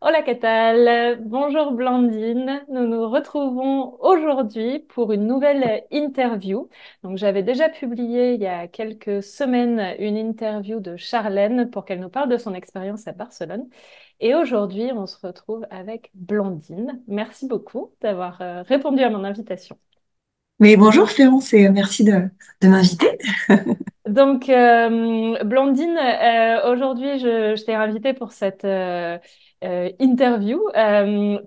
Hola, ¿qué tal? Bonjour Blandine. Nous nous retrouvons aujourd'hui pour une nouvelle interview. Donc, j'avais déjà publié il y a quelques semaines une interview de Charlène pour qu'elle nous parle de son expérience à Barcelone. Et aujourd'hui, on se retrouve avec Blandine. Merci beaucoup d'avoir répondu à mon invitation. Mais bonjour Florence et merci de m'inviter. Blandine, aujourd'hui, je t'ai invitée pour cette interview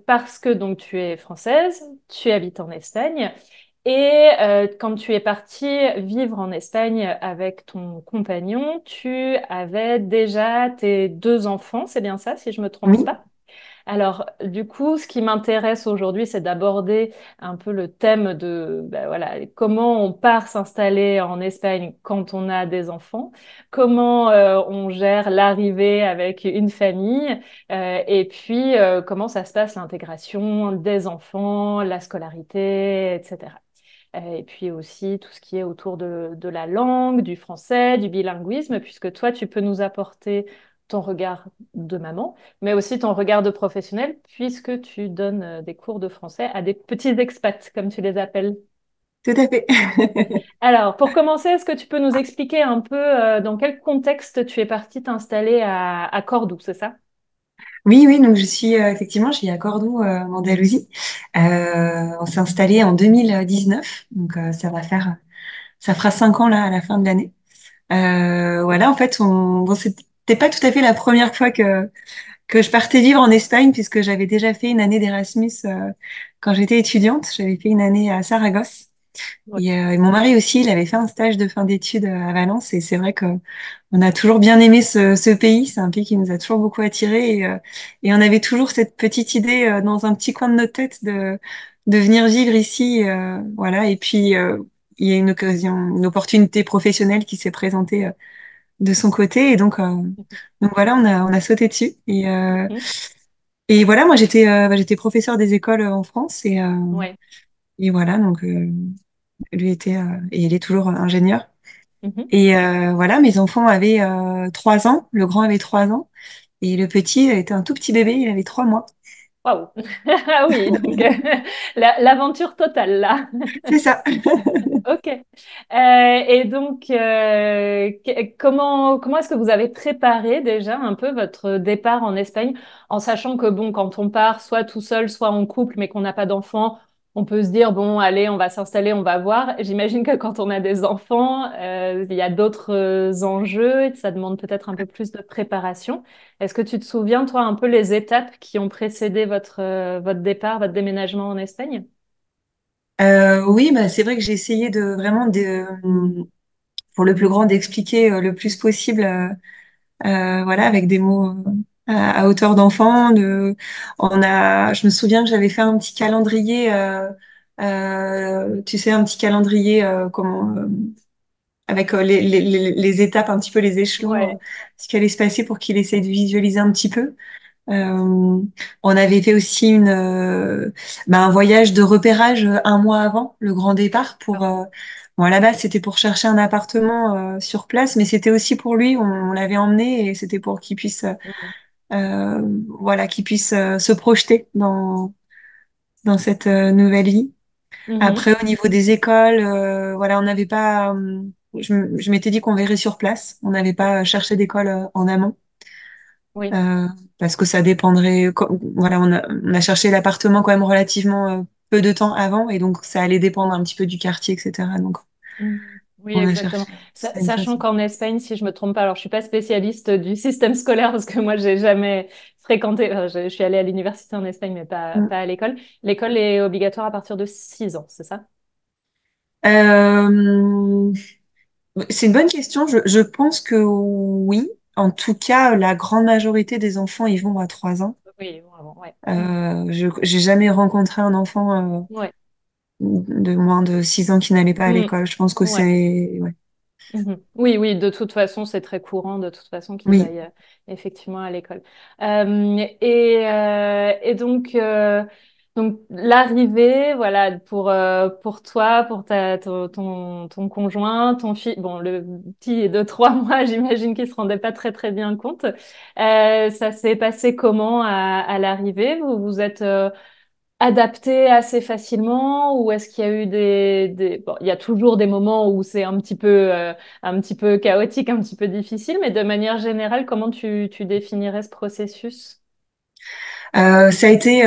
parce que donc tu es française, tu habites en Espagne et quand tu es partie vivre en Espagne avec ton compagnon, tu avais déjà tes deux enfants, c'est bien ça, si je me trompe Oui, pas? Alors, du coup, ce qui m'intéresse aujourd'hui, c'est d'aborder un peu le thème de ben voilà, comment on part s'installer en Espagne quand on a des enfants, comment on gère l'arrivée avec une famille, et puis comment ça se passe l'intégration des enfants, la scolarité, etc. Et puis aussi tout ce qui est autour de la langue, du français, du bilinguisme, puisque toi, tu peux nous apporter ton regard de maman, mais aussi ton regard de professionnel, puisque tu donnes des cours de français à des petits expats, comme tu les appelles. tout à fait. Alors, pour commencer, est-ce que tu peux nous expliquer un peu dans quel contexte tu es partie t'installer à Cordoue, c'est ça? Oui, oui, donc effectivement, je suis à Cordoue, en Andalousie. On s'est installé en 2019, donc ça fera 5 ans là à la fin de l'année. Voilà, en fait, bon, c'était pas tout à fait la première fois que je partais vivre en Espagne puisque j'avais déjà fait une année d'Erasmus quand j'étais étudiante. J'avais fait une année à Saragosse. Oui. Et mon mari aussi, il avait fait un stage de fin d'études à Valence et c'est vrai que on a toujours bien aimé ce pays. C'est un pays qui nous a toujours beaucoup attirés et on avait toujours cette petite idée dans un petit coin de notre tête de venir vivre ici, voilà. Et puis il y a une occasion, une opportunité professionnelle qui s'est présentée de son côté et donc voilà, on a sauté dessus Mhm. et voilà, moi j'étais professeur des écoles en France Ouais. et voilà donc lui était et il est toujours ingénieur. Mhm. Et voilà, mes enfants avaient 3 ans, le grand avait 3 ans, et le petit était un tout petit bébé, il avait 3 mois. Waouh! Ah oui, donc l'aventure totale là. C'est ça. Ok. Et donc, comment est-ce que vous avez préparé déjà un peu votre départ en Espagne, en sachant que bon, quand on part soit tout seul, soit en couple, mais qu'on n'a pas d'enfants, on peut se dire bon, allez, on va s'installer, on va voir. J'imagine que quand on a des enfants, il y a d'autres enjeux et ça demande peut-être un peu plus de préparation. Est-ce que tu te souviens, toi, un peu les étapes qui ont précédé votre départ, votre déménagement en Espagne? Oui, bah, c'est vrai que j'ai essayé pour le plus grand, d'expliquer le plus possible, voilà, avec des mots à hauteur d'enfant. Je me souviens que j'avais fait un petit calendrier, tu sais, un petit calendrier, avec les étapes, un petit peu les échelons, Ouais. ce qui allait se passer pour qu'il essaye de visualiser un petit peu. Euh, on avait fait aussi un voyage de repérage 1 mois avant le grand départ bon, à la base, c'était pour chercher un appartement sur place, mais c'était aussi pour lui, on l'avait emmené et c'était pour qu'il puisse, voilà, qu'il puisse se projeter dans cette nouvelle vie. Mhm. Après, au niveau des écoles, voilà, on n'avait pas. Je m'étais dit qu'on verrait sur place. On n'avait pas cherché d'école en amont Oui. euh, parce que ça dépendrait. Voilà, on a cherché l'appartement quand même relativement peu de temps avant et donc ça allait dépendre un petit peu du quartier, etc. Donc Mhm. Oui, on a exactement. cherché ça une Sachant façon. qu'en Espagne, si je me trompe pas, alors je suis pas spécialiste du système scolaire parce que moi j'ai jamais fréquenté, enfin, je suis allée à l'université en Espagne mais pas Mm. à l'école. L'école est obligatoire à partir de 6 ans, c'est ça? Euh, c'est une bonne question. Je pense que oui. En tout cas, la grande majorité des enfants y vont à 3 ans. Oui, vraiment, ouais. Mhm. J'ai jamais rencontré un enfant Ouais. de moins de 6 ans qui n'allait pas à Mhm. l'école. Je pense que Ouais. c'est... Ouais. Mhm. Oui, oui, de toute façon, c'est très courant, de toute façon, qu'ils Oui. aillent effectivement à l'écet donc, Donc l'arrivée, voilà, pour toi, pour ton conjoint, ton fils, bon, le petit est de 3 mois, j'imagine qu'il se rendait pas très très bien compte. Ça s'est passé comment à l'arrivée? Vous vous êtes adapté assez facilement ou est-ce qu'il y a eu Bon, il y a toujours des moments où c'est un petit peu chaotique, un petit peu difficile, mais de manière générale, comment tu définirais ce processus? Ça a été,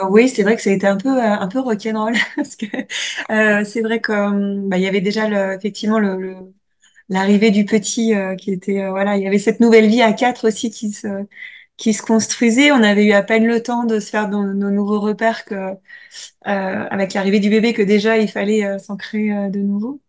oui, c'est vrai que ça a été un peu rock'n'roll parce que c'est vrai que bah, il y avait déjà effectivement l'arrivée du petit qui était, voilà, il y avait cette nouvelle vie à quatre aussi qui se construisait. On avait eu à peine le temps de se faire nos nouveaux repères avec l'arrivée du bébé que déjà il fallait s'en créer de nouveaux.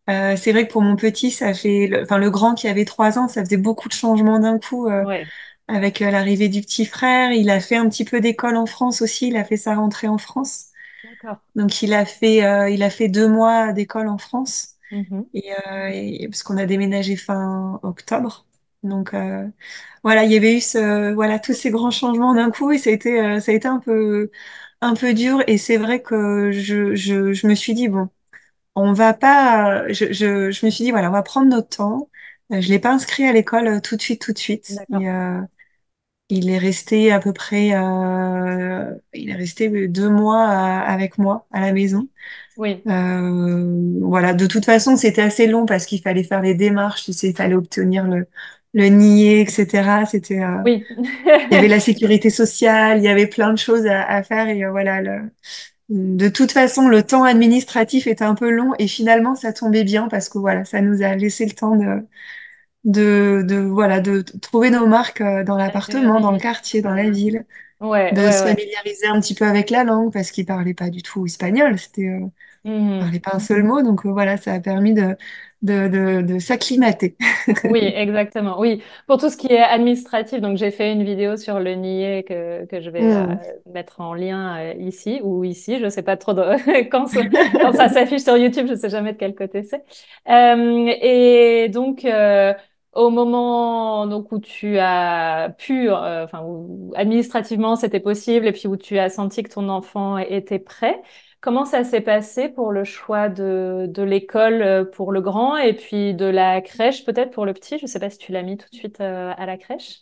C'est vrai que pour mon petit, ça fait, enfin le grand qui avait 3 ans, ça faisait beaucoup de changements d'un coup. Ouais, Avec l'arrivée du petit frère. Il a fait un petit peu d'école en France aussi. Il a fait sa rentrée en France. d'accord. Donc il a fait 2 mois d'école en France. Mhm. Parce qu'on a déménagé fin octobre. Donc voilà, il y avait eu voilà, tous ces grands changements d'un coup et ça a été un peu dur. Et c'est vrai que je me suis dit, bon, on va pas, je me suis dit, voilà, on va prendre notre temps. Je l'ai pas inscrit à l'école tout de suite. D'accord. Il est resté à peu près, il est resté 2 mois avec moi à la maison. Oui, Voilà, de toute façon, c'était assez long parce qu'il fallait faire les démarches, tu sais, il fallait obtenir le nier, etc. oui. Il y avait la sécurité sociale, il y avait plein de choses à faire et voilà. De toute façon, le temps administratif était un peu long et finalement, ça tombait bien parce que voilà, ça nous a laissé le temps voilà, de trouver nos marques dans l'appartement, dans le quartier, dans Très la bien. ville, Ouais, de ouais, se ouais. familiariser un petit peu avec la langue parce qu'il parlait pas du tout espagnol, Mhm. parlait pas un seul mot, donc voilà, ça a permis de s'acclimater. Oui, exactement. Oui, pour tout ce qui est administratif, donc j'ai fait une vidéo sur le nier que je vais Hmm. mettre en lien ici ou ici. Je sais pas trop quand ça s'affiche sur YouTube, je sais jamais de quel côté c'est. Et donc au moment donc où tu as pu, enfin où administrativement c'était possible et puis où tu as senti que ton enfant était prêt. Comment ça s'est passé pour le choix de l'école pour le grand et puis de la crèche peut-être pour le petit? Je ne sais pas si tu l'as mis tout de suite à la crèche.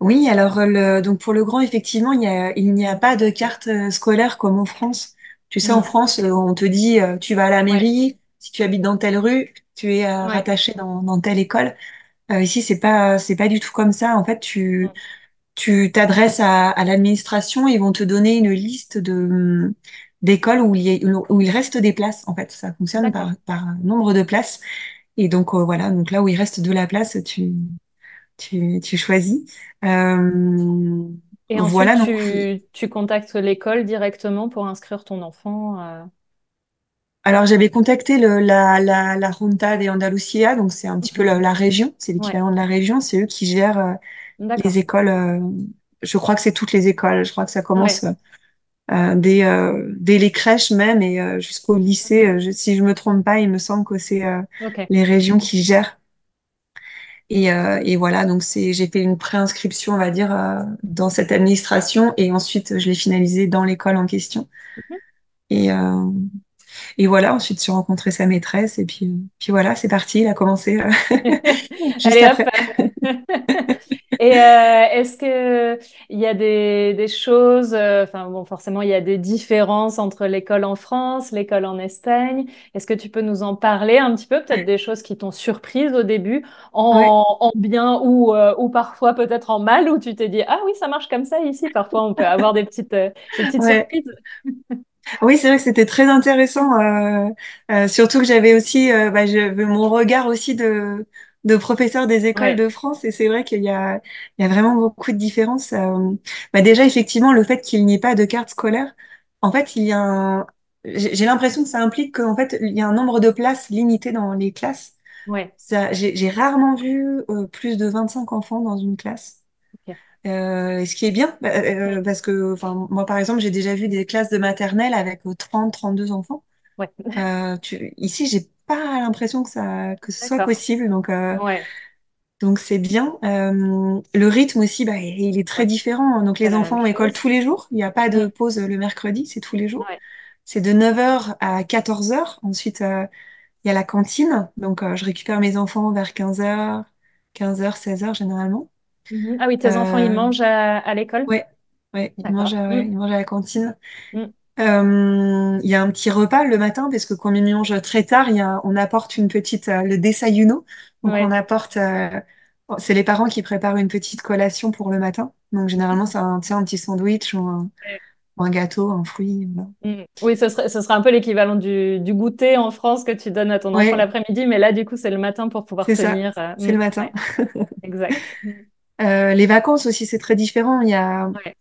Oui, alors donc pour le grand, effectivement, il n'y a pas de carte scolaire comme en France. Tu sais, en Mm. France, on te dit, tu vas à la Ouais, mairie, si tu habites dans telle rue, tu es ouais. rattaché dans telle école. Ici, c'est pas du tout comme ça. En fait, Mm. tu t'adresses à l'administration, ils vont te donner une liste d'écoles où il reste des places. En fait, ça fonctionne D'accord. par nombre de places. Et donc voilà, donc là où il reste de la place, tu choisis. Euh, Et ensuite, voilà, donc tu contactes l'école directement pour inscrire ton enfant. alors j'avais contacté la Junta de Andalucía, donc c'est un petit peu Mhm. la région, c'est Ouais, l'équivalent de la région, c'est eux qui gèrent d'accord. les écoles. Je crois que c'est toutes les écoles. Je crois que ça commence Ouais. dès les crèches même et jusqu'au lycée. Mhm. Si je me trompe pas, il me semble que c'est Ok. les régions qui gèrent. Et voilà, donc j'ai fait une préinscription, on va dire, dans cette administration et ensuite je l'ai finalisé dans l'école en question. Mhm. Et, euh, et voilà, ensuite j'ai rencontré sa maîtresse et puis voilà, c'est parti, il a commencé juste Allez hop. après. Et est-ce que il y a des choses, enfin bon, forcément il y a des différences entre l'école en France, l'école en Espagne. Est-ce que tu peux nous en parler un petit peu, peut-être des choses qui t'ont surprise au début, Ouais, en bien ou parfois peut-être en mal, où tu t'es dit ah oui ça marche comme ça ici. Parfois on peut avoir des petites ouais. surprises. Oui, c'est vrai que c'était très intéressant, surtout que j'avais aussi j'avais mon regard aussi de professeur des écoles Ouais, de France et c'est vrai il y a vraiment beaucoup de différences. Déjà, effectivement, le fait qu'il n'y ait pas de carte scolaire, en fait, j'ai l'impression que ça implique qu'en fait, il y a un nombre de places limité dans les classes. ouais, J'ai rarement vu plus de 25 enfants dans une classe. ok. Ce qui est bien, Mm. parce que enfin, moi, par exemple, j'ai déjà vu des classes de maternelle avec 32 enfants. Ouais, Ici, j'ai pas l'impression que ce soit d'accord. possible. Ouais, Donc c'est bien. Le rythme aussi, bah, il est très Ouais, différent. Donc pas les la même enfants ont école chose. tous les jours. Il n'y a pas Mm. de pause le mercredi, c'est tous les jours. Ouais. C'est de 9h à 14h. Ensuite, il y a la cantine. Donc je récupère mes enfants vers 15h, 15h, 16h généralement. Mhm. Ah oui, tes enfants, ils Euh, mangent à l'école? ouais, ouais, D'accord. ouais, ils mangent à la cantine. Mm. Il y a un petit repas le matin parce que quand ils mangent très tard, on apporte une petite le desayuno. Donc on Ouais. apporte, c'est les parents qui préparent une petite collation pour le matin. Donc généralement c'est tu sais, un petit sandwich ou un gâteau, un fruit. Voilà. Mm. Oui, ce serait un peu l'équivalent du goûter en France que tu donnes à ton enfant Ouais, l'après-midi, mais là, du coup, c'est le matin pour pouvoir c'est ça, tenir. c'est le matin. Ouais, exact. Mm. Les vacances aussi c'est très différent. Ouais.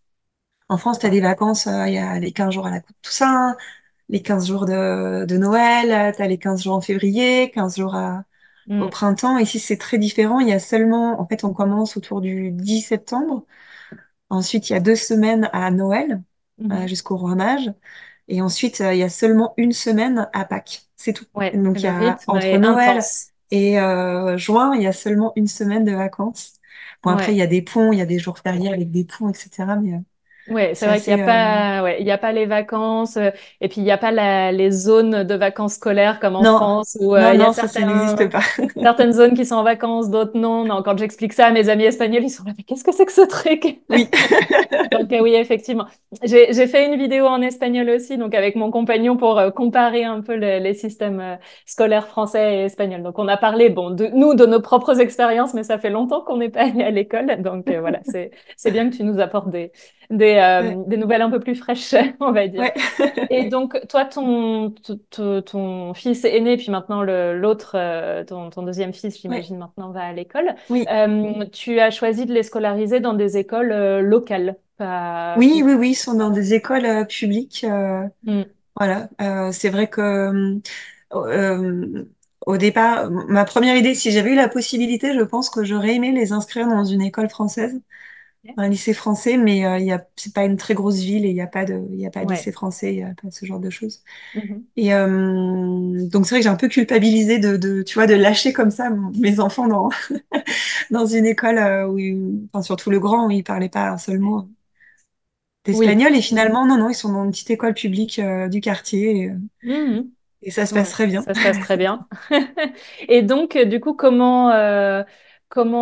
En France, tu as des vacances, il y a les 15 jours à la Toussaint, les 15 jours de Noël, tu as les 15 jours en février, 15 jours au Mm. printemps. Ici, c'est très différent. Il y a seulement, en fait, on commence autour du 10 septembre. Ensuite, il y a 2 semaines à Noël, Mhm. jusqu'au Roi Mage. Et ensuite, il y a seulement une semaine à Pâques. C'est tout. Et Ouais, donc, il y le a, rythme entre est Noël intense. et juin, il y a seulement une semaine de vacances. Bon, après, il Ouais. y a des ponts, il y a des jours fériés avec des ponts, etc. Mais Ouais, c'est c'est vrai qu'il n'y a assez... pas, ouais, il y a pas les vacances, et puis il n'y a pas les zones de vacances scolaires comme en Non, France où non, il y a non, ça n'existe pas. certaines zones qui sont en vacances, d'autres non. Non, quand j'explique ça à mes amis espagnols, ils sont là, mais qu'est-ce que c'est que ce truc? Oui, Donc oui, effectivement. J'ai fait une vidéo en espagnol aussi, donc avec mon compagnon pour comparer un peu les systèmes scolaires français et espagnols. Donc on a parlé, bon, de nous, de nos propres expériences, mais ça fait longtemps qu'on n'est pas allé à l'école. Donc voilà, c'est bien que tu nous apportes ouais, des nouvelles un peu plus fraîches, on va dire. ouais, Et donc toi, ton fils aîné, puis maintenant l'autre, ton deuxième fils, ouais. j'imagine maintenant va à l'école. Oui, Tu as choisi de les scolariser dans des écoles locales, pas oui, oui, fixes. oui, ils sont dans des écoles publiques. Mm. Voilà, c'est vrai que euh, au départ, ma première idée, si j'avais eu la possibilité, je pense que j'aurais aimé les inscrire dans une école française, un lycée français, mais c'est pas une très grosse ville et il y a pas de Ouais. lycée français, il y a pas ce genre de choses. Mhm. Et donc c'est vrai que j'ai un peu culpabilisé tu vois, de lâcher comme ça mes enfants dans une école enfin surtout le grand, où il parlait pas un seul mot Oui. d'espagnol. Et finalement, non, non, ils sont dans une petite école publique du quartier Mhm. et ça se passe Ouais, très bien. ça se passe très bien. Et donc, du coup, comment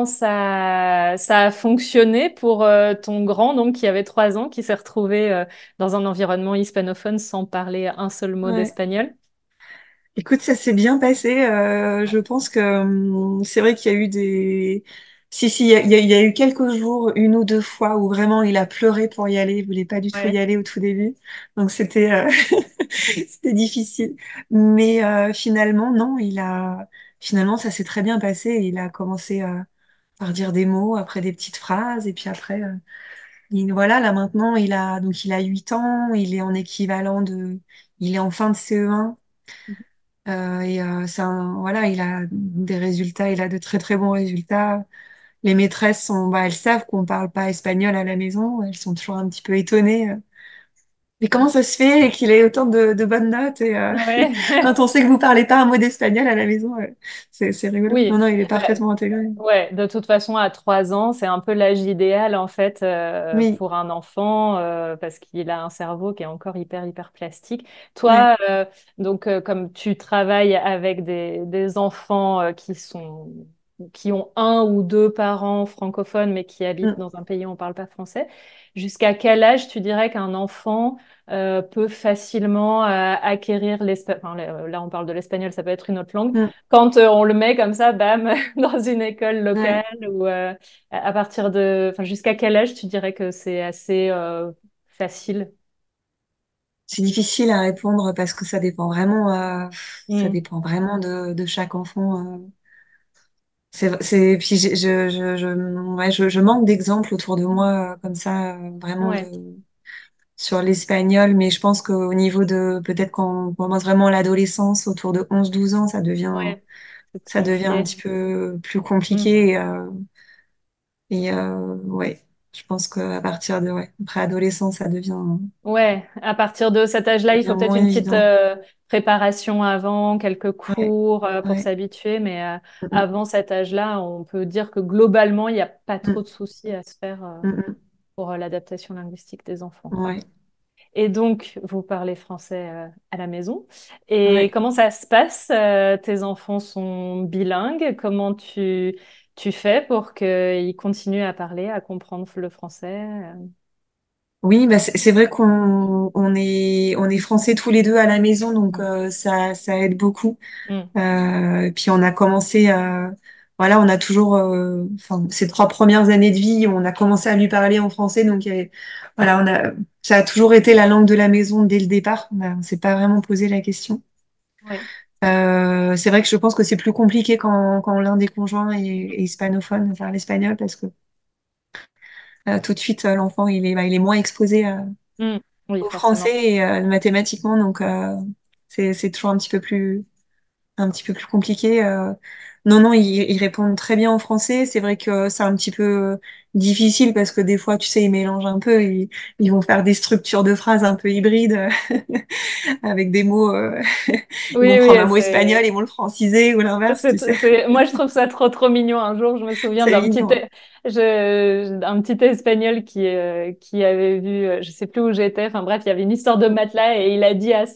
ça a fonctionné pour ton grand, donc, qui avait 3 ans, qui s'est retrouvé dans un environnement hispanophone sans parler un seul mot Ouais. d'espagnol? Écoute, ça s'est bien passé. Je pense que c'est vrai qu'il y a eu des... Si, si, il y a eu quelques jours, une ou deux fois, où vraiment il a pleuré pour y aller. Il voulait pas du tout y Ouais. aller au tout début. Donc c'était c'était difficile. Mais finalement, non, Finalement, ça s'est très bien passé. Il a commencé par dire des mots, après des petites phrases. Et puis après, voilà, là maintenant, il a 8 ans. Il est en équivalent de... Il est en fin de CE1. Voilà, il a des résultats, il a de très très bons résultats. Les maîtresses elles savent qu'on parle pas espagnol à la maison, elles sont toujours un petit peu étonnées. Mais comment ça se fait qu'il ait autant de bonnes notes Ouais. quand on sait que vous parlez pas un mot d'espagnol à la maison, c'est rigolo. Non, Oui. non, il est Bah, parfaitement intégré. ouais, de toute façon, à 3 ans, c'est un peu l'âge idéal en fait Oui, pour un enfant parce qu'il a un cerveau qui est encore hyper plastique. ouais, Toi, donc comme tu travailles avec des enfants qui ont un ou deux parents francophones mais qui habitent mm, dans un pays où on parle pas français, jusqu'à quel âge tu dirais qu'un enfant peut facilement acquérir l'espagnol? Enfin, là, on parle de l'espagnol, ça peut être une autre langue mm, quand on le met comme ça, bam, dans une école locale ouais. ou à partir enfin, jusqu'à quel âge tu dirais que c'est assez facile? C'est difficile à répondre parce que ça Mm. dépend vraiment de chaque enfant. Puis ouais, je manque d'exemples autour de moi comme ça, vraiment Ouais, sur l'espagnol, mais je pense qu'au niveau peut-être quand on commence vraiment l'adolescence, autour de 11 12 ans, ouais, c'est plus ça devient un compliqué. petit peu plus Mm. compliqué, ouais. Je pense qu'à partir de, ouais, après adolescence, Ouais, à partir de cet ça âge-là, il faut devient peut-être moins une petite évident. préparation avant, quelques Ouais, cours pour ouais. s'habituer, mais Mm, avant cet âge-là, on peut dire que globalement, il n'y a pas trop mm, de soucis à se faire mm, mm, pour l'adaptation linguistique des enfants, quoi. ouais, Et donc, vous parlez français à la maison. Et ouais. comment ça se passe? Tes enfants sont bilingues. Comment tu fais pour qu'ils continuent à parler, à comprendre le français? Oui, bah c'est vrai on est français tous les deux à la maison, donc Mm. ça aide beaucoup. Mm. Puis on a commencé voilà, on a toujours, enfin, ces 3 premières années de vie, on a commencé à lui parler en français, donc voilà, ça a toujours été la langue de la maison dès le départ. On s'est pas vraiment posé la question. Oui, C'est vrai que je pense que c'est plus compliqué quand l'un des conjoints est hispanophone, enfin l'espagnol, parce que tout de suite l'enfant il est moins exposé Mm. Oui, au forcément. français et mathématiquement, donc c'est toujours un petit peu plus compliqué. Non, non, ils répondent très bien en français. C'est vrai que c'est un petit peu difficile parce que des fois, tu sais, ils mélangent un peu. Ils vont faire des structures de phrases un peu hybrides avec des mots. Ils vont Oui, prendre oui, un mot espagnol, ils vont le franciser ou l'inverse, tu sais. Moi, je trouve ça trop, trop mignon. Un jour, je me souviens C'est mignon. un petit Espagnol qui avait vu, je sais plus où j'étais. Enfin bref, il y avait une histoire de matelas et il a dit à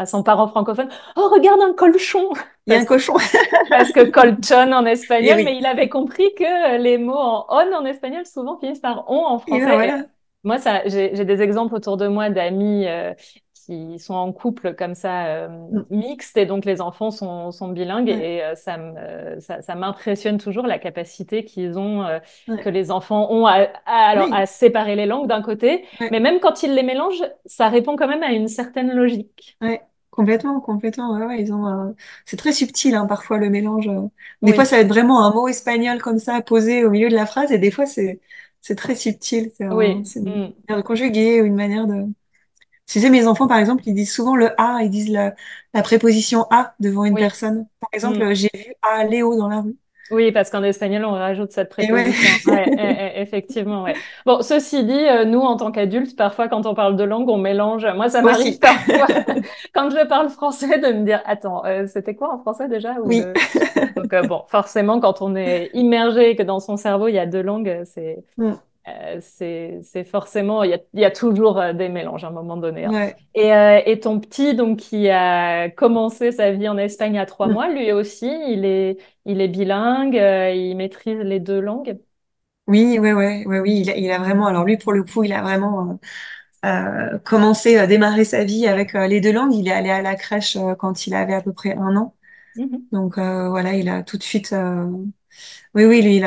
son parent francophone, «Oh, regarde un colchon!» Il y a un Parce que, cochon. parce que colchon en Et espagnol, oui. mais il avait compris que les mots en on en espagnol souvent finissent par on en Et ben français. Et voilà. moi, j'ai des exemples autour de moi d'amis qui sont en couple comme ça, Mm. mixte, et donc les enfants sont bilingues, Ouais, et ça m'impressionne toujours la capacité qu'ils ont, que ouais, les enfants ont alors, oui. à séparer les langues d'un côté, Ouais. mais même quand ils les mélangent, ça répond quand même à une certaine logique. Ouais, complètement, complètement. Ouais, ouais, c'est très subtil, hein, parfois le mélange. Des fois, Oui, ça va être vraiment un mot espagnol comme ça posé au milieu de la phrase, et des fois, c'est très subtil. oui. C'est une Mm. manière de conjuguer ou une manière de. Tu sais, mes enfants, par exemple, ils disent souvent le a, ils disent la préposition a devant une Oui. personne. Par Mm. exemple, j'ai vu a Léo dans la rue. Oui, parce qu'en espagnol, on rajoute cette Et ouais, préposition. Ouais, effectivement, ouais. Bon, ceci dit, nous, en tant qu'adultes, parfois, quand on parle de langue, on mélange. Moi, ça moi m'arrive aussi. parfois, quand je parle français, de me dire, attends, c'était quoi en français déjà? Oui, Donc, bon, forcément, quand on est immergé et que dans son cerveau, il y a deux langues, Mm. c'est forcément, il y a toujours des mélanges à un moment donné, hein. Ouais. Et ton petit, donc, qui a commencé sa vie en Espagne à 3 mois, Mm. lui aussi, il est bilingue, il maîtrise les deux langues. Oui, ouais, ouais, ouais, oui, il a vraiment. Alors lui, pour le coup, il a vraiment. Commencé à démarrer sa vie avec les deux langues. Il est allé à la crèche quand il avait à peu près 1 an. Mhm. Donc voilà, il a tout de suite. Oui, oui, lui,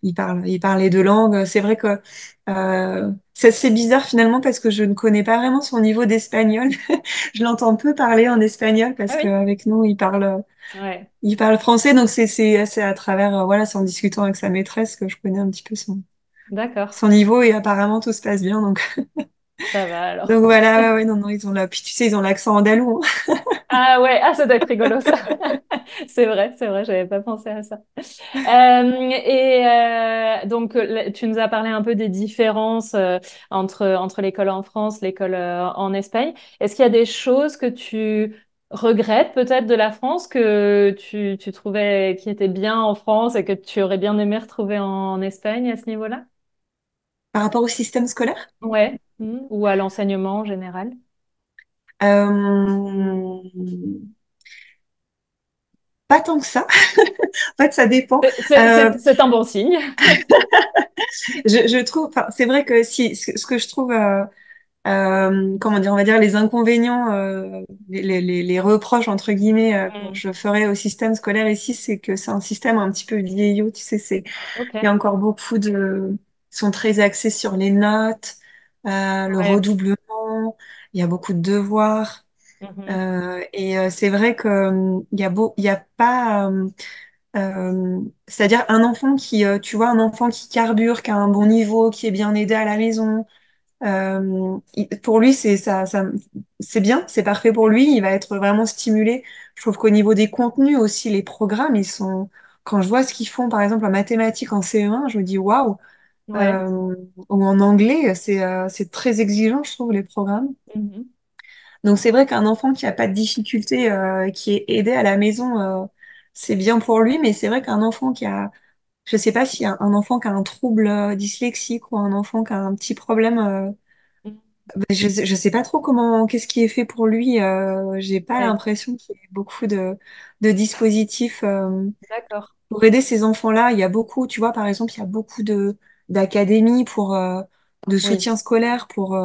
il parle les deux langues. C'est vrai que c'est bizarre finalement parce que je ne connais pas vraiment son niveau d'espagnol. Je l'entends peu parler en espagnol Ah parce oui? qu'avec nous, Ouais, il parle français. Donc c'est à travers voilà, c'est en discutant avec sa maîtresse que je connais un petit peu d'accord. son niveau et apparemment tout se passe bien. Ça va alors. Donc voilà, ouais, ouais, non, non, ils ont puis tu sais, ils ont l'accent andalou, hein. Ah ouais, ah, ça doit être rigolo ça. C'est vrai, j'avais pas pensé à ça. Donc, tu nous as parlé un peu des différences entre l'école en France, l'école en Espagne. Est-ce qu'il y a des choses que tu regrettes peut-être de la France, que tu trouvais qui étaient bien en France et que tu aurais bien aimé retrouver en Espagne à ce niveau-là? Par rapport au système scolaire. Ouais. Ou à l'enseignement en général? Euh, Pas tant que ça. En fait, ça dépend. Euh, C'est un bon signe. je trouve, enfin, c'est vrai que si, ce que je trouve, comment dire, on va dire les inconvénients, les reproches entre guillemets que Mm. je ferais au système scolaire ici, c'est que c'est un système un petit peu vieillot. Tu sais, Ok. il y a encore beaucoup ils sont très axés sur les notes, le Ouais. redoublement. Il y a beaucoup de devoirs. Mhm. Et c'est vrai que il y a pas, c'est-à-dire un enfant tu vois, un enfant qui carbure, qui a un bon niveau, qui est bien aidé à la maison. Pour lui, c'est bien, c'est parfait pour lui. Il va être vraiment stimulé. Je trouve qu'au niveau des contenus aussi, les programmes, ils sont. Quand je vois ce qu'ils font, par exemple en mathématiques en CE1, je me dis waouh. Ouais. euh, ou en anglais, c'est très exigeant, je trouve, les programmes. Mhm. Donc c'est vrai qu'un enfant qui a pas de difficulté, qui est aidé à la maison, c'est bien pour lui, mais c'est vrai qu'un enfant qui a, je sais pas si un enfant qui a un trouble dyslexique ou un enfant qui a un petit problème, Mhm. je sais pas trop comment, qu'est-ce qui est fait pour lui. J'ai pas Ouais. l'impression qu'il y ait beaucoup de dispositifs. D'accord. Pour aider ces enfants-là, il y a beaucoup, tu vois, par exemple, il y a beaucoup d'académies pour de Oui. soutien scolaire pour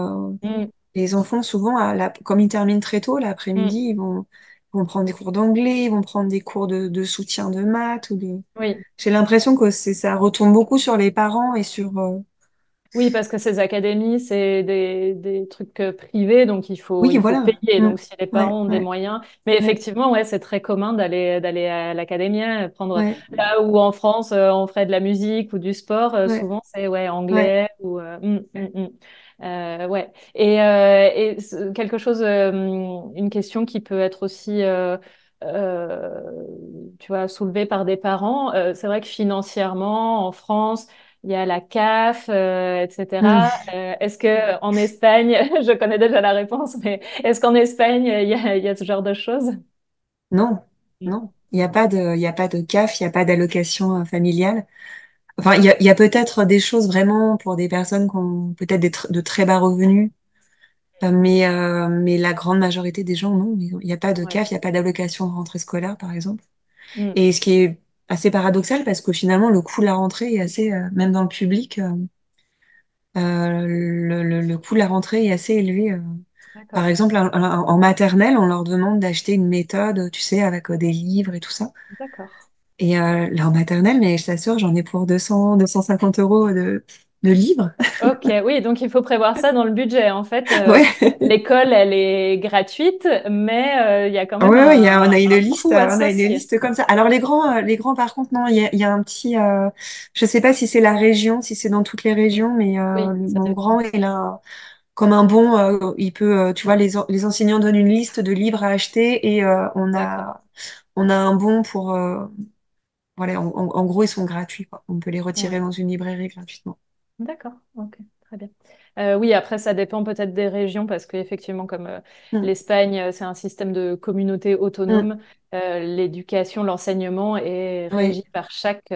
Mm. les enfants. Souvent, comme ils terminent très tôt l'après-midi, Mm. ils vont prendre des cours d'anglais, ils vont prendre des cours de soutien de maths ou de. Oui. J'ai l'impression que ça retombe beaucoup sur les parents et sur. Oui, parce que ces académies, c'est des trucs privés, donc Oui, il faut voilà. payer. Mm. Donc, si les Ouais, parents ont des ouais, moyens, mais ouais, effectivement, ouais, c'est très commun d'aller à l'académie, prendre ouais, là où en France, on ferait de la musique ou du sport, ouais, souvent c'est ouais ouais. anglais ou ouais. Et quelque chose, une question qui peut être aussi euh, tu vois, soulevée par des parents. C'est vrai que financièrement, en France il y a la CAF, etc. Mm. Est-ce que en Espagne, je connais déjà la réponse, mais est-ce qu'en Espagne, il y a ce genre de choses? Non, Mm. non. Il y a pas de CAF, il y a pas d'allocation familiale. Enfin, il y a peut-être des choses vraiment pour des personnes qui ont peut-être de très bas revenus, mais la grande majorité des gens, non. Il n'y a pas de Ouais. CAF, il n'y a pas d'allocation de rentrée scolaire, par exemple. Mm. Et ce qui est assez paradoxal, parce que finalement, le coût de la rentrée est assez, même dans le public, le coût de la rentrée est assez élevé. Par D'accord. exemple, en maternelle, on leur demande d'acheter une méthode, tu sais, avec des livres et tout ça. D'accord. Et là, en maternelle, mais je t'assure, j'en ai pour 200, 250 € de livres. Ok, oui, donc il faut prévoir ça dans le budget. En fait, Ouais. l'école, elle est gratuite, mais il y a quand Ouais, même ouais, on a une un liste, coût on a une associé. liste comme ça. Alors les grands, par contre, non, il y a un petit, je sais pas si c'est la région, si c'est dans toutes les Mm. régions, mais Oui, ça mon dépend. grand, il a comme un bon, il peut, tu vois, les enseignants donnent une liste de livres à acheter et D'accord. on a un bon pour, voilà, en gros, ils sont gratuits, quoi. On peut les retirer Mm. dans une librairie gratuitement. D'accord, ok, très bien. Oui, après, ça dépend peut-être des régions, parce qu'effectivement, comme Mm, l'Espagne, c'est un système de communauté mm, autonome, l'éducation, l'enseignement est oui, régi par chaque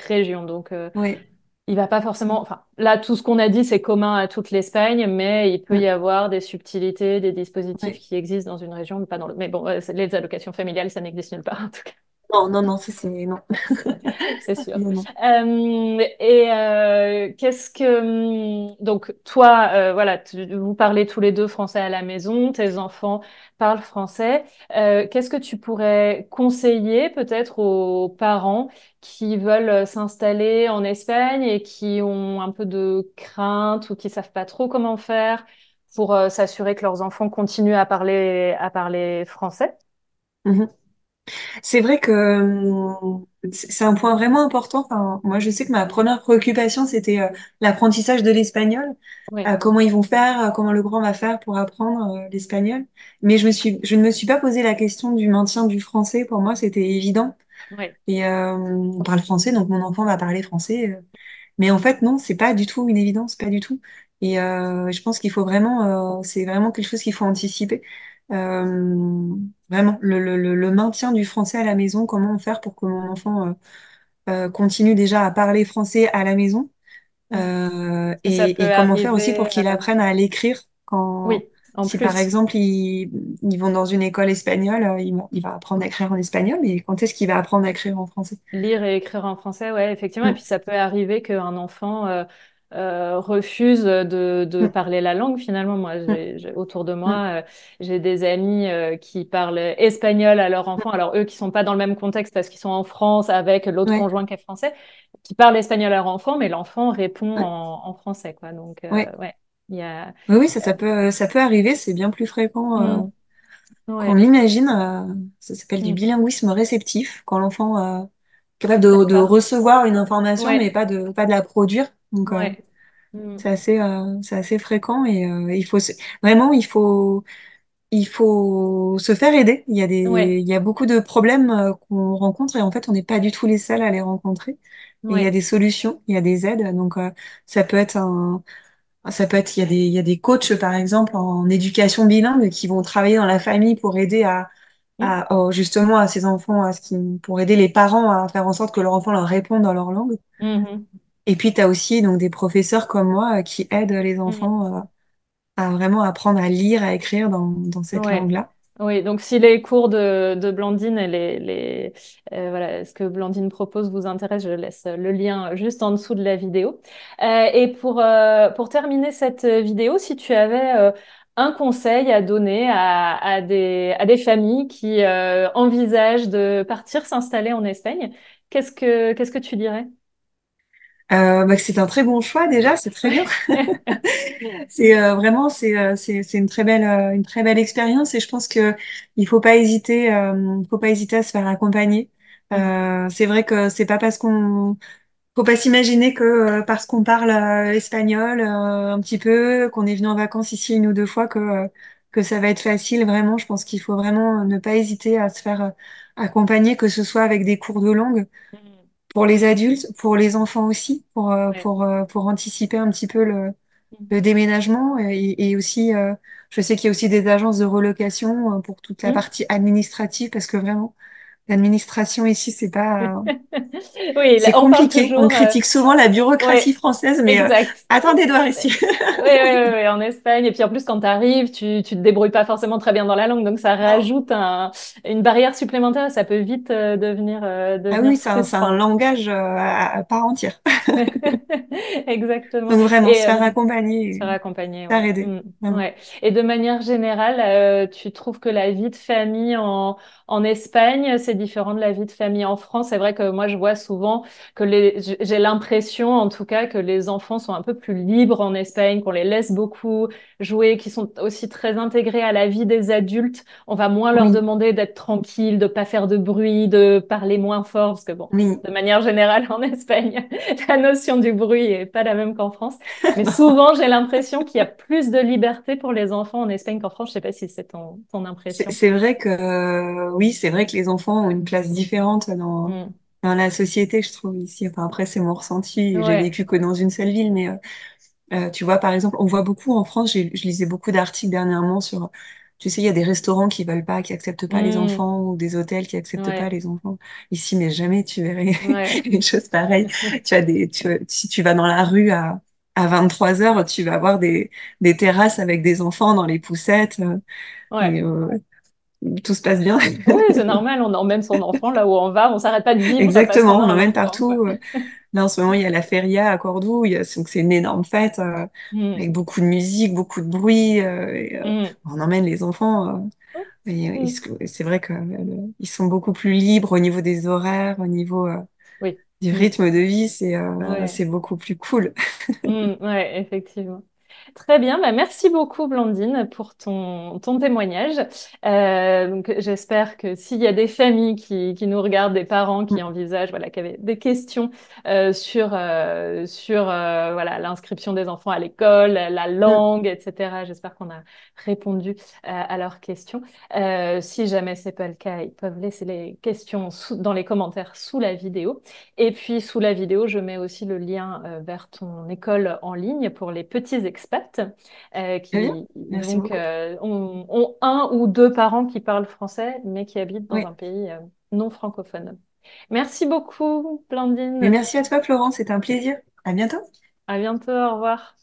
région. Donc, oui, il va pas forcément... Enfin, là, tout ce qu'on a dit, c'est commun à toute l'Espagne, mais il peut y mm, avoir des subtilités, des dispositifs oui. qui existent dans une région, mais pas dans l'autre. Mais bon, les allocations familiales, ça n'existe nulle part, en tout cas. Non, non, non, ça c'est non. C'est sûr. Non, non. Qu'est-ce que donc toi voilà vous parlez tous les deux français à la maison, tes enfants parlent français. Qu'est-ce que tu pourrais conseiller peut-être aux parents qui veulent s'installer en Espagne et qui ont un peu de crainte ou qui savent pas trop comment faire pour s'assurer que leurs enfants continuent à parler français? Mhm. C'est vrai que c'est un point vraiment important. Enfin, moi, je sais que ma première préoccupation, c'était l'apprentissage de l'espagnol. Oui, Comment ils vont faire, comment le grand va faire pour apprendre l'espagnol. Mais je ne me suis pas posé la question du maintien du français. Pour moi, c'était évident. oui, Et on parle français, donc mon enfant va parler français. Mais en fait, non, c'est pas du tout une évidence, pas du tout. Et je pense qu'il faut vraiment, c'est vraiment quelque chose qu'il faut anticiper. Euh, Vraiment, le maintien du français à la maison, comment faire pour que mon enfant continue déjà à parler français à la maison, mm. Si ça peut et comment faire aussi pour arriver. qu'il apprenne à l'écrire quand, Oui, en si par plus, exemple ils vont dans une école espagnole, il va apprendre à écrire en espagnol, mais quand est-ce qu'il va apprendre à écrire en français? lire et écrire en français, ouais, effectivement. Et Mm, puis ça peut arriver qu'un enfant refuse de mm, parler la langue. Finalement, moi, mm, autour de mm, moi, j'ai des amis qui parlent espagnol à leur enfant. Alors eux qui sont pas dans le même contexte parce qu'ils sont en France avec l'autre ouais, conjoint qui est français, qui parlent espagnol à leur enfant, mais l'enfant répond ouais, en français, quoi. Donc ouais. ouais, il y a. Oui, oui, ça peut arriver, c'est bien plus fréquent Hmm, qu'on ouais, l'imagine. Ça s'appelle du hmm, bilinguisme réceptif, quand l'enfant est capable de d'accord. recevoir une information, mais Ouais, pas de la produire. Donc, ouais, hmm, c'est assez fréquent et vraiment, il faut se faire aider. ouais. Il y a beaucoup de problèmes qu'on rencontre et en fait, on n'est pas du tout les seuls à les rencontrer. et il y a Oui. des solutions, il y a des aides. Donc, ça peut être il y a des coachs, par exemple, en éducation bilingue qui vont travailler dans la famille pour aider Mm. justement à ces enfants, pour aider les parents à faire en sorte que leur enfant leur réponde dans leur langue. Mhm. Et puis, tu as aussi donc des professeurs comme moi qui aident les Mm. enfants à vraiment apprendre à lire, à écrire dans cette Ouais. langue-là. Oui, donc si les cours de Blandine et voilà, ce que Blandine propose vous intéresse, je laisse le lien juste en dessous de la vidéo. Et pour terminer cette vidéo, si tu avais un conseil à donner à des familles qui envisagent de partir s'installer en Espagne, qu'est-ce que tu dirais? Bah, c'est un très bon choix déjà, c'est très bien. C'est vraiment c'est une très belle expérience et je pense que il faut pas hésiter à se faire accompagner. Mhm. C'est vrai que c'est pas parce qu'on faut pas s'imaginer que parce qu'on parle espagnol un petit peu, qu'on est venu en vacances ici une ou deux fois que ça va être facile. Vraiment, je pense qu'il faut vraiment ne pas hésiter à se faire accompagner, que ce soit avec des cours de langue Mhm. pour les adultes, pour les enfants aussi, Ouais. pour anticiper un petit peu le déménagement et aussi, je sais qu'il y a aussi des agences de relocation pour toute la Mhm. partie administrative parce que vraiment, l'administration ici, Oui, c'est on parle compliqué. On toujours. critique souvent la bureaucratie Ouais, française, mais exact. attendez de voir ici. Oui, oui, oui, en Espagne. Et puis en plus, quand tu arrives, tu te débrouilles pas forcément très bien dans la langue, donc ça Non. rajoute une barrière supplémentaire et ça peut vite Ah devenir oui, c'est un frustrant. langage à part entière. Exactement. Donc vraiment, se Et faire se accompagner, faire et accompagner, faire ouais. aider, Mm, vraiment. ouais. Et de manière générale, tu trouves que la vie de famille en Espagne, c'est différent de la vie de famille en France? C'est vrai que moi, je vois souvent que j'ai l'impression, en tout cas, que les enfants sont un peu plus libres en Espagne, qu'on les laisse beaucoup jouer, qu'ils sont aussi très intégrés à la vie des adultes. On va moins leur Oui, demander d'être tranquilles, de pas faire de bruit, de parler moins fort, parce que bon, oui. de manière générale, en Espagne, la notion du bruit est pas la même qu'en France. Mais souvent, j'ai l'impression qu'il y a plus de liberté pour les enfants en Espagne qu'en France. Je sais pas si c'est ton impression. C'est vrai que oui, c'est vrai que les enfants ont une place différente Mm. dans la société, je trouve ici. Enfin après, c'est mon ressenti. J'ai Ouais. vécu que dans une seule ville, mais tu vois, par exemple, on voit beaucoup en France. Je lisais beaucoup d'articles dernièrement sur, tu sais, il y a des restaurants qui veulent pas, qui acceptent pas les Mm. enfants, ou des hôtels qui acceptent pas Ouais. les enfants. Ici, mais jamais tu verrais Ouais. une chose pareille. Si tu vas dans la rue à 23 heures, tu vas voir des terrasses avec des enfants dans les poussettes. Ouais. Et tout se passe bien. Oui, c'est normal. On emmène son enfant là où on va. On s'arrête pas de vivre parce qu'on Exactement, a on un l'emmène enfant, quoi. partout. Là, en ce moment, il y a la feria à Cordoue. Donc, c'est une énorme fête Mm. avec beaucoup de musique, beaucoup de bruit. Mm. On emmène les enfants. Mm. C'est vrai que ils sont beaucoup plus libres au niveau des horaires, au niveau Oui. du Mm. rythme de vie. Ouais. C'est beaucoup plus cool. Ouais, effectivement. Très bien, bah merci beaucoup Blandine pour ton témoignage. Donc, j'espère que s'il y a des familles qui nous regardent, des parents qui envisagent, voilà, qui avaient des questions sur voilà, l'inscription des enfants à l'école, la Mm. langue, etc., j'espère qu'on a répondu à leurs questions. Si jamais c'est pas le cas, ils peuvent laisser les questions dans les commentaires sous la vidéo. Et puis sous la vidéo, je mets aussi le lien vers ton école en ligne pour les petits expats Très bien, qui merci donc beaucoup. ont un ou deux parents qui parlent français mais qui habitent dans Oui. un pays non francophone. Merci beaucoup, Mais Blandine. merci à toi, Florence, c'était un plaisir. À bientôt. À bientôt, au revoir.